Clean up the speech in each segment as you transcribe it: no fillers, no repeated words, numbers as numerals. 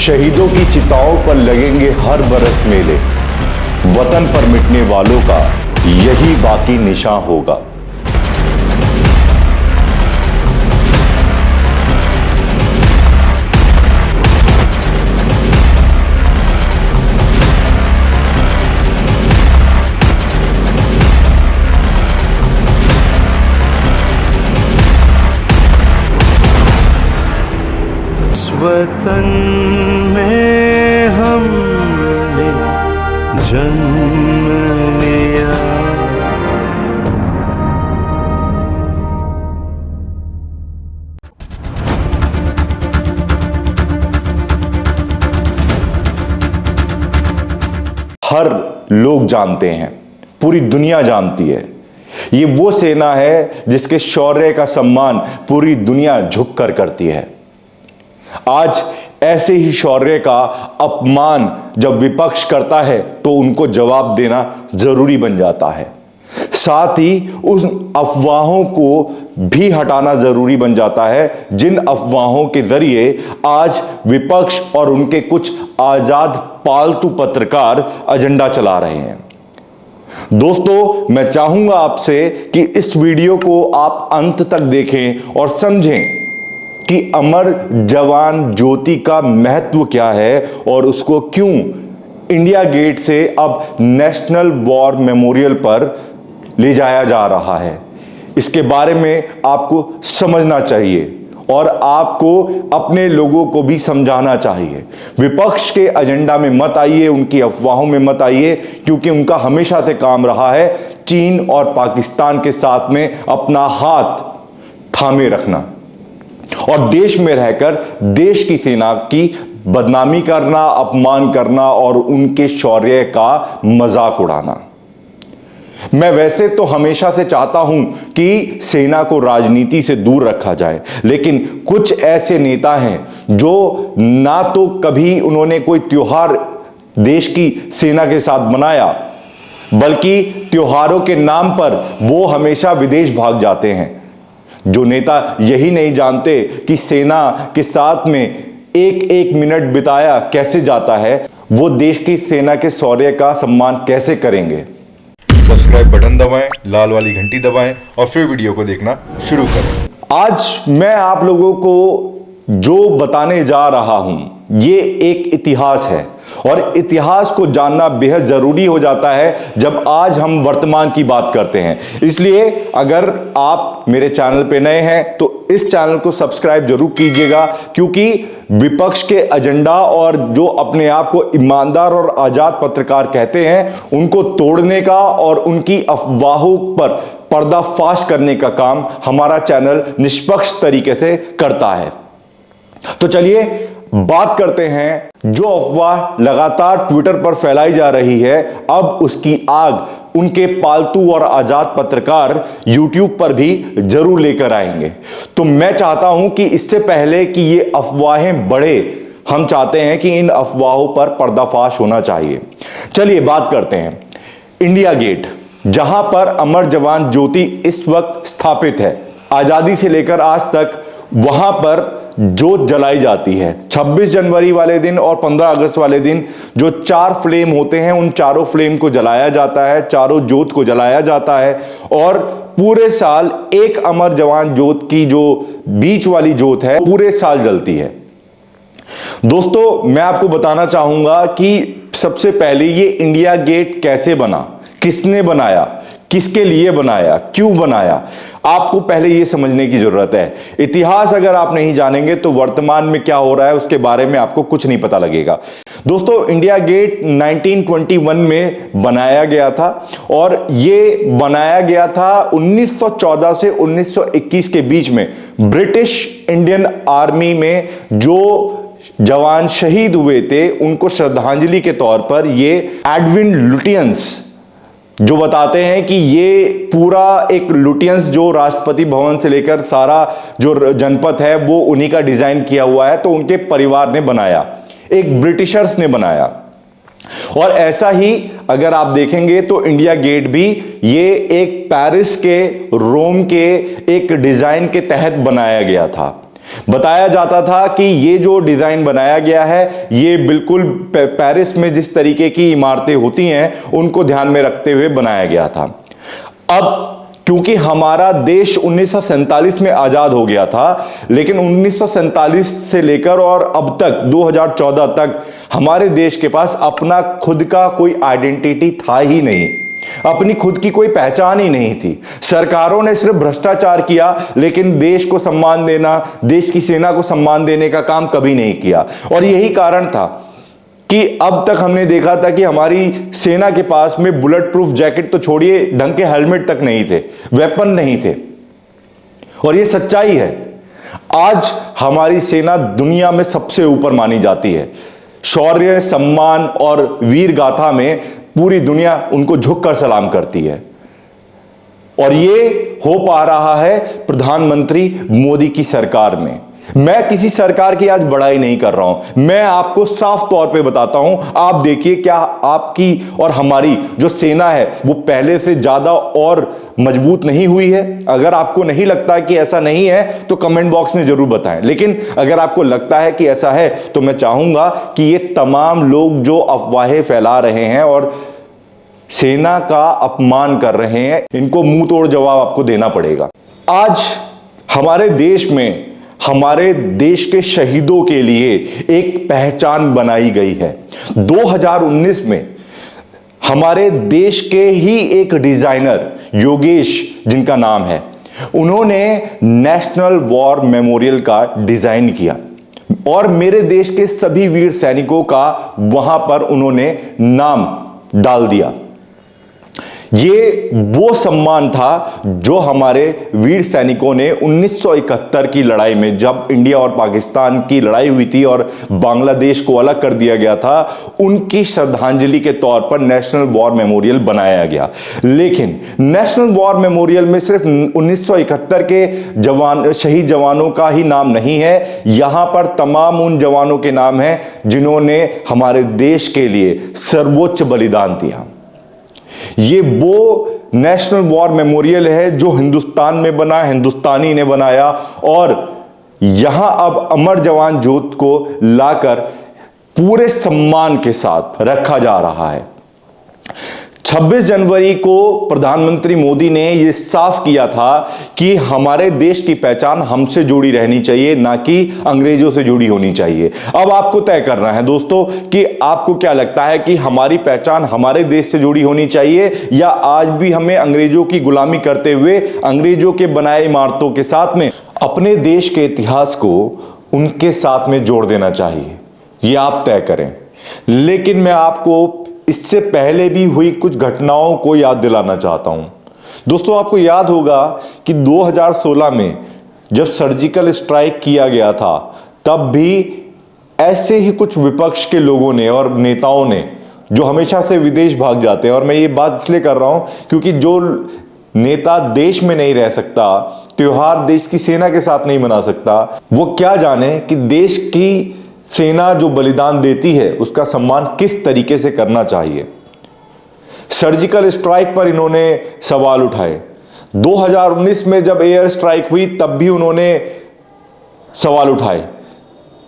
शहीदों की चिताओं पर लगेंगे हर बरस मेले। वतन पर मिटने वालों का यही बाकी निशान होगा। वतन में हमने जन्म लिया। हर लोग जानते हैं, पूरी दुनिया जानती है, ये वो सेना है जिसके शौर्य का सम्मान पूरी दुनिया झुककर करती है। आज ऐसे ही शौर्य का अपमान जब विपक्ष करता है तो उनको जवाब देना जरूरी बन जाता है। साथ ही उन अफवाहों को भी हटाना जरूरी बन जाता है जिन अफवाहों के जरिए आज विपक्ष और उनके कुछ आजाद पालतू पत्रकार एजेंडा चला रहे हैं। दोस्तों, मैं चाहूंगा आपसे कि इस वीडियो को आप अंत तक देखें और समझें कि अमर जवान ज्योति का महत्व क्या है और उसको क्यों इंडिया गेट से अब नेशनल वॉर मेमोरियल पर ले जाया जा रहा है। इसके बारे में आपको समझना चाहिए और आपको अपने लोगों को भी समझाना चाहिए। विपक्ष के एजेंडा में मत आइए, उनकी अफवाहों में मत आइए, क्योंकि उनका हमेशा से काम रहा है चीन और पाकिस्तान के साथ में अपना हाथ थामे रखना और देश में रहकर देश की सेना की बदनामी करना, अपमान करना और उनके शौर्य का मजाक उड़ाना। मैं वैसे तो हमेशा से चाहता हूं कि सेना को राजनीति से दूर रखा जाए, लेकिन कुछ ऐसे नेता हैं जो ना तो कभी उन्होंने कोई त्योहार देश की सेना के साथ मनाया, बल्कि त्योहारों के नाम पर वो हमेशा विदेश भाग जाते हैं। जो नेता यही नहीं जानते कि सेना के साथ में एक एक मिनट बिताया कैसे जाता है, वो देश की सेना के शौर्य का सम्मान कैसे करेंगे। सब्सक्राइब बटन दबाएं, लाल वाली घंटी दबाएं और फिर वीडियो को देखना शुरू करें। आज मैं आप लोगों को जो बताने जा रहा हूं ये एक इतिहास है और इतिहास को जानना बेहद जरूरी हो जाता है जब आज हम वर्तमान की बात करते हैं। इसलिए अगर आप मेरे चैनल पे नए हैं तो इस चैनल को सब्सक्राइब जरूर कीजिएगा, क्योंकि विपक्ष के एजेंडा और जो अपने आप को ईमानदार और आजाद पत्रकार कहते हैं उनको तोड़ने का और उनकी अफवाहों पर पर्दाफाश करने का काम हमारा चैनल निष्पक्ष तरीके से करता है। तो चलिए बात करते हैं जो अफवाह लगातार ट्विटर पर फैलाई जा रही है, अब उसकी आग उनके पालतू और आजाद पत्रकार यूट्यूब पर भी जरूर लेकर आएंगे। तो मैं चाहता हूं कि इससे पहले कि ये अफवाहें बढ़े, हम चाहते हैं कि इन अफवाहों पर पर्दाफाश होना चाहिए। चलिए बात करते हैं इंडिया गेट, जहां पर अमर जवान ज्योति इस वक्त स्थापित है। आजादी से लेकर आज तक वहां पर जोत जलाई जाती है। 26 जनवरी वाले दिन और 15 अगस्त वाले दिन जो 4 फ्लेम होते हैं उन चारों फ्लेम को जलाया जाता है, चारों जोत को जलाया जाता है और पूरे साल एक अमर जवान ज्योत की जो बीच वाली जोत है पूरे साल जलती है। दोस्तों, मैं आपको बताना चाहूंगा कि सबसे पहले ये इंडिया गेट कैसे बना, किसने बनाया, किसके लिए बनाया, क्यों बनाया, आपको पहले यह समझने की जरूरत है। इतिहास अगर आप नहीं जानेंगे तो वर्तमान में क्या हो रहा है उसके बारे में आपको कुछ नहीं पता लगेगा। दोस्तों, इंडिया गेट 1921 में बनाया गया था और यह बनाया गया था 1914 से 1921 के बीच में। ब्रिटिश इंडियन आर्मी में जो जवान शहीद हुए थे उनको श्रद्धांजलि के तौर पर ये एडविन लुटियंस जो बताते हैं कि ये पूरा एक लुटियंस जो राष्ट्रपति भवन से लेकर सारा जो जनपद है वो उन्हीं का डिजाइन किया हुआ है, तो उनके परिवार ने बनाया, एक ब्रिटिशर्स ने बनाया। और ऐसा ही अगर आप देखेंगे तो इंडिया गेट भी ये एक पेरिस के, रोम के एक डिजाइन के तहत बनाया गया था। बताया जाता था कि ये जो डिजाइन बनाया गया है ये बिल्कुल पेरिस में जिस तरीके की इमारतें होती हैं उनको ध्यान में रखते हुए बनाया गया था। अब क्योंकि हमारा देश 1947 में आजाद हो गया था, लेकिन 1947 से लेकर और अब तक 2014 तक हमारे देश के पास अपना खुद का कोई आइडेंटिटी था ही नहीं, अपनी खुद की कोई पहचान ही नहीं थी। सरकारों ने सिर्फ भ्रष्टाचार किया, लेकिन देश को सम्मान देना, देश की सेना को सम्मान देने का काम कभी नहीं किया। और यही कारण था कि अब तक हमने देखा था कि हमारी सेना के पास में बुलेट प्रूफ जैकेट तो छोड़िए, ढंग के हेलमेट तक नहीं थे, वेपन नहीं थे। और ये सच्चाई है। आज हमारी सेना दुनिया में सबसे ऊपर मानी जाती है। शौर्य, सम्मान और वीर गाथा में पूरी दुनिया उनको झुककर सलाम करती है। और ये हो पा रहा है प्रधानमंत्री मोदी की सरकार में। मैं किसी सरकार की आज बड़ाई नहीं कर रहा हूं, मैं आपको साफ तौर पे बताता हूं। आप देखिए, क्या आपकी और हमारी जो सेना है वो पहले से ज्यादा और मजबूत नहीं हुई है? अगर आपको नहीं लगता कि ऐसा नहीं है तो कमेंट बॉक्स में जरूर बताएं। लेकिन अगर आपको लगता है कि ऐसा है तो मैं चाहूंगा कि ये तमाम लोग जो अफवाहें फैला रहे हैं और सेना का अपमान कर रहे हैं, इनको मुंह तोड़ जवाब आपको देना पड़ेगा। आज हमारे देश में हमारे देश के शहीदों के लिए एक पहचान बनाई गई है। 2019 में हमारे देश के ही एक डिजाइनर, योगेश जिनका नाम है, उन्होंने नेशनल वॉर मेमोरियल का डिजाइन किया और मेरे देश के सभी वीर सैनिकों का वहां पर उन्होंने नाम डाल दिया। ये वो सम्मान था जो हमारे वीर सैनिकों ने 1971 की लड़ाई में, जब इंडिया और पाकिस्तान की लड़ाई हुई थी और बांग्लादेश को अलग कर दिया गया था, उनकी श्रद्धांजलि के तौर पर नेशनल वॉर मेमोरियल बनाया गया। लेकिन नेशनल वॉर मेमोरियल में सिर्फ 1971 के शहीद जवानों का ही नाम नहीं है, यहां पर तमाम उन जवानों के नाम हैं जिन्होंने हमारे देश के लिए सर्वोच्च बलिदान दिया। ये वो नेशनल वॉर मेमोरियल है जो हिंदुस्तान में बना, हिंदुस्तानी ने बनाया और यहां अब अमर जवान ज्योत को लाकर पूरे सम्मान के साथ रखा जा रहा है। 26 जनवरी को प्रधानमंत्री मोदी ने यह साफ किया था कि हमारे देश की पहचान हमसे जुड़ी रहनी चाहिए, ना कि अंग्रेजों से जुड़ी होनी चाहिए। अब आपको तय करना है दोस्तों कि आपको क्या लगता है कि हमारी पहचान हमारे देश से जुड़ी होनी चाहिए या आज भी हमें अंग्रेजों की गुलामी करते हुए अंग्रेजों के बनाए इमारतों के साथ में अपने देश के इतिहास को उनके साथ में जोड़ देना चाहिए? ये आप तय करें। लेकिन मैं आपको इससे पहले भी हुई कुछ घटनाओं को याद दिलाना चाहता हूं। दोस्तों, आपको याद होगा कि 2016 में जब सर्जिकल स्ट्राइक किया गया था, तब भी ऐसे ही कुछ विपक्ष के लोगों ने और नेताओं ने, जो हमेशा से विदेश भाग जाते हैं, और मैं ये बात इसलिए कर रहा हूं क्योंकि जो नेता देश में नहीं रह सकता, त्योहार देश की सेना के साथ नहीं मना सकता, वो क्या जाने कि देश की सेना जो बलिदान देती है उसका सम्मान किस तरीके से करना चाहिए। सर्जिकल स्ट्राइक पर इन्होंने सवाल उठाए। 2019 में जब एयर स्ट्राइक हुई तब भी उन्होंने सवाल उठाए।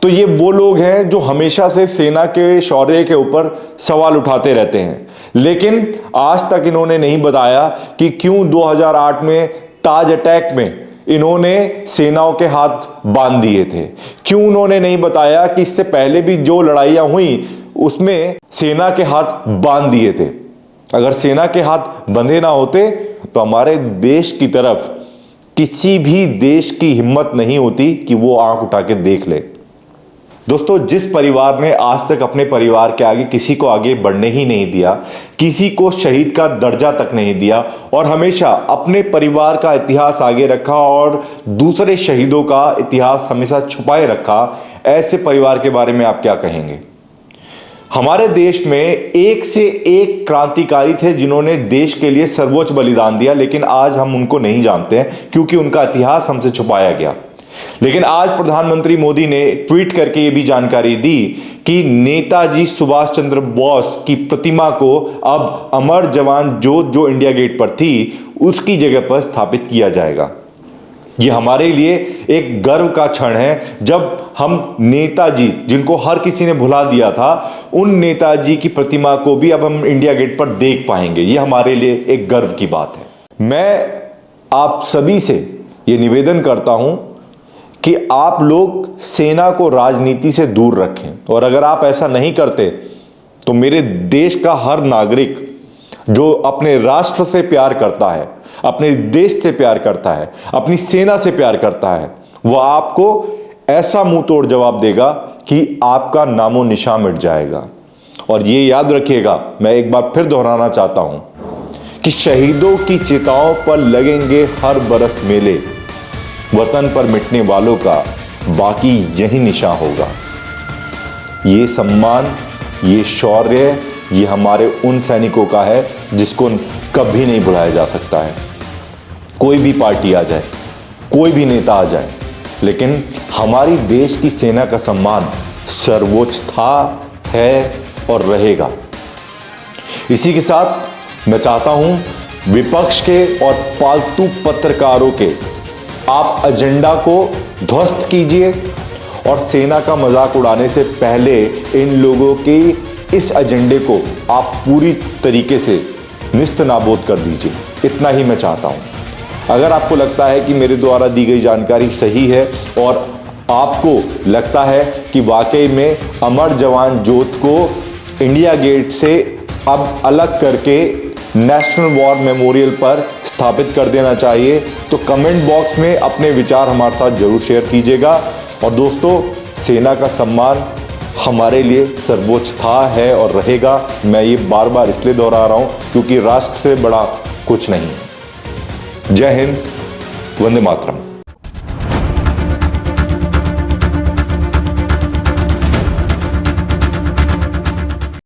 तो ये वो लोग हैं जो हमेशा से सेना के शौर्य के ऊपर सवाल उठाते रहते हैं, लेकिन आज तक इन्होंने नहीं बताया कि क्यों 2008 में ताज अटैक में इन्होंने सेनाओं के हाथ बांध दिए थे। क्यों उन्होंने नहीं बताया कि इससे पहले भी जो लड़ाइयां हुई उसमें सेना के हाथ बांध दिए थे? अगर सेना के हाथ बंधे ना होते तो हमारे देश की तरफ किसी भी देश की हिम्मत नहीं होती कि वो आंख उठा के देख ले। दोस्तों, जिस परिवार ने आज तक अपने परिवार के आगे किसी को आगे बढ़ने ही नहीं दिया, किसी को शहीद का दर्जा तक नहीं दिया और हमेशा अपने परिवार का इतिहास आगे रखा और दूसरे शहीदों का इतिहास हमेशा छुपाए रखा, ऐसे परिवार के बारे में आप क्या कहेंगे? हमारे देश में एक से एक क्रांतिकारी थे जिन्होंने देश के लिए सर्वोच्च बलिदान दिया, लेकिन आज हम उनको नहीं जानते हैं क्योंकि उनका इतिहास हमसे छुपाया गया। लेकिन आज प्रधानमंत्री मोदी ने ट्वीट करके यह भी जानकारी दी कि नेताजी सुभाष चंद्र बोस की प्रतिमा को अब अमर जवान ज्योत जो इंडिया गेट पर थी उसकी जगह पर स्थापित किया जाएगा। ये हमारे लिए एक गर्व का क्षण है जब हम नेताजी, जिनको हर किसी ने भुला दिया था, उन नेताजी की प्रतिमा को भी अब हम इंडिया गेट पर देख पाएंगे। ये हमारे लिए एक गर्व की बात है। मैं आप सभी से ये निवेदन करता हूं कि आप लोग सेना को राजनीति से दूर रखें, और अगर आप ऐसा नहीं करते तो मेरे देश का हर नागरिक जो अपने राष्ट्र से प्यार करता है, अपने देश से प्यार करता है, अपनी सेना से प्यार करता है, वह आपको ऐसा मुंह तोड़ जवाब देगा कि आपका नामो निशान मिट जाएगा। और ये याद रखिएगा, मैं एक बार फिर दोहराना चाहता हूं कि शहीदों की चिताओं पर लगेंगे हर बरस मेले, वतन पर मिटने वालों का बाकी यही निशान होगा। ये सम्मान, ये शौर्य, ये हमारे उन सैनिकों का है जिसको कभी नहीं भुलाया जा सकता है। कोई भी पार्टी आ जाए, कोई भी नेता आ जाए, लेकिन हमारी देश की सेना का सम्मान सर्वोच्च था, है और रहेगा। इसी के साथ मैं चाहता हूं विपक्ष के और पालतू पत्रकारों के आप एजेंडा को ध्वस्त कीजिए, और सेना का मजाक उड़ाने से पहले इन लोगों के इस एजेंडे को आप पूरी तरीके से निस्त नाबूद कर दीजिए। इतना ही मैं चाहता हूं। अगर आपको लगता है कि मेरे द्वारा दी गई जानकारी सही है और आपको लगता है कि वाकई में अमर जवान ज्योत को इंडिया गेट से अब अलग करके नेशनल वॉर मेमोरियल पर स्थापित कर देना चाहिए, तो कमेंट बॉक्स में अपने विचार हमारे साथ जरूर शेयर कीजिएगा। और दोस्तों, सेना का सम्मान हमारे लिए सर्वोच्च था, है और रहेगा। मैं ये बार बार इसलिए दोहरा रहा हूं क्योंकि राष्ट्र से बड़ा कुछ नहीं है। जय हिंद, वंदे मातरम।